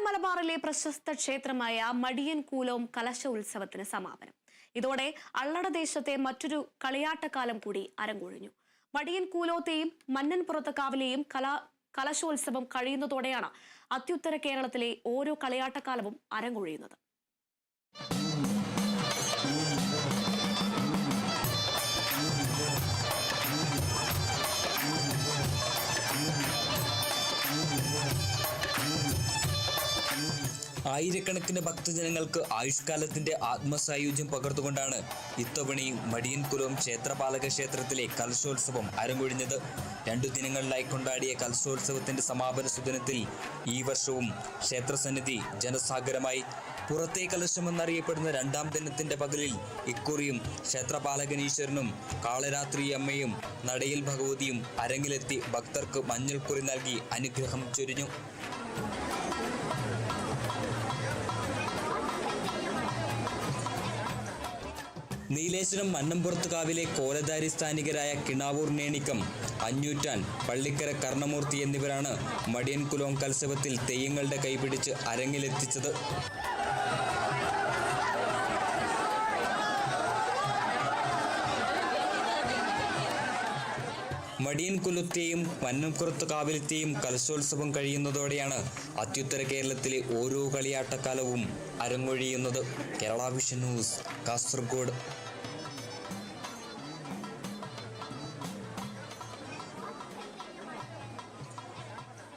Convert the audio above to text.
മലബാറിലെ പ്രശസ്ത ക്ഷേത്രമായ മടിയൻകൂലോം കലശ ഉത്സവത്തിന് സമാപനം. ഇതോടെ അള്ളടദേശത്തെ മറ്റൊരു കളിയാട്ടക്കാലം കൂടി അരങ്ങൊഴിഞ്ഞു. മടിയൻകൂലോത്തെയും മന്നൻപുറത്ത് കാവിലെയും കലശോത്സവം കഴിയുന്നതോടെയാണ് അത്യുത്തര കേരളത്തിലെ ഓരോ കളിയാട്ടക്കാലവും അരങ്ങൊഴിയുന്നത്. ആയിരക്കണക്കിന് ഭക്തജനങ്ങൾക്ക് ആയുഷ്കാലത്തിന്റെ ആത്മസായുജ്യം പകർന്നുകൊണ്ടാണ് ഇത്തവണയും മടിയൻകുലോം ക്ഷേത്രപാലക ക്ഷേത്രത്തിലെ കലശോത്സവം അരങ്ങൊഴിഞ്ഞത്. 2 ദിനങ്ങളിലായി കൊണ്ടാടിയ കലശോത്സവത്തിന്റെ സമാപന സുദിനത്തിൽ ഈ വർഷവും ക്ഷേത്രസന്നിധി ജനസാഗരമായി. പുറത്തെ കലശമെന്നറിയപ്പെടുന്ന 2ാം ദിനത്തിന്റെ പകലിൽ ഇക്കുറിയും ക്ഷേത്രപാലകനീശ്വരനും കാളരാത്രി അമ്മയും നടയിൽ ഭഗവതിയും അരങ്ങിലെത്തി ഭക്തർക്ക് മഞ്ഞൾക്കുറി നൽകി അനുഗ്രഹം ചൊരിഞ്ഞു. നീലേശ്വരം മന്നംപുറത്ത് കാവിലെ കോലധാരി സ്ഥാനികരായ കിണാവൂർ നേണിക്കം, അഞ്ഞൂറ്റാൻ, പള്ളിക്കര കർണമൂർത്തി എന്നിവരാണ് മടിയൻകുലോം കലശവത്തിൽ തെയ്യങ്ങളുടെ കൈപിടിച്ച് അരങ്ങിലെത്തിച്ചത്. മടിയൻകുലത്തെയും മന്നംപുറത്ത് കാവിലത്തെയും കലശോത്സവം കഴിയുന്നതോടെയാണ് അത്യുത്തര കേരളത്തിലെ ഓരോ കളിയാട്ടക്കാലവും അരങ്ങൊഴിയുന്നത്. Kerala vision news, Kasaragod.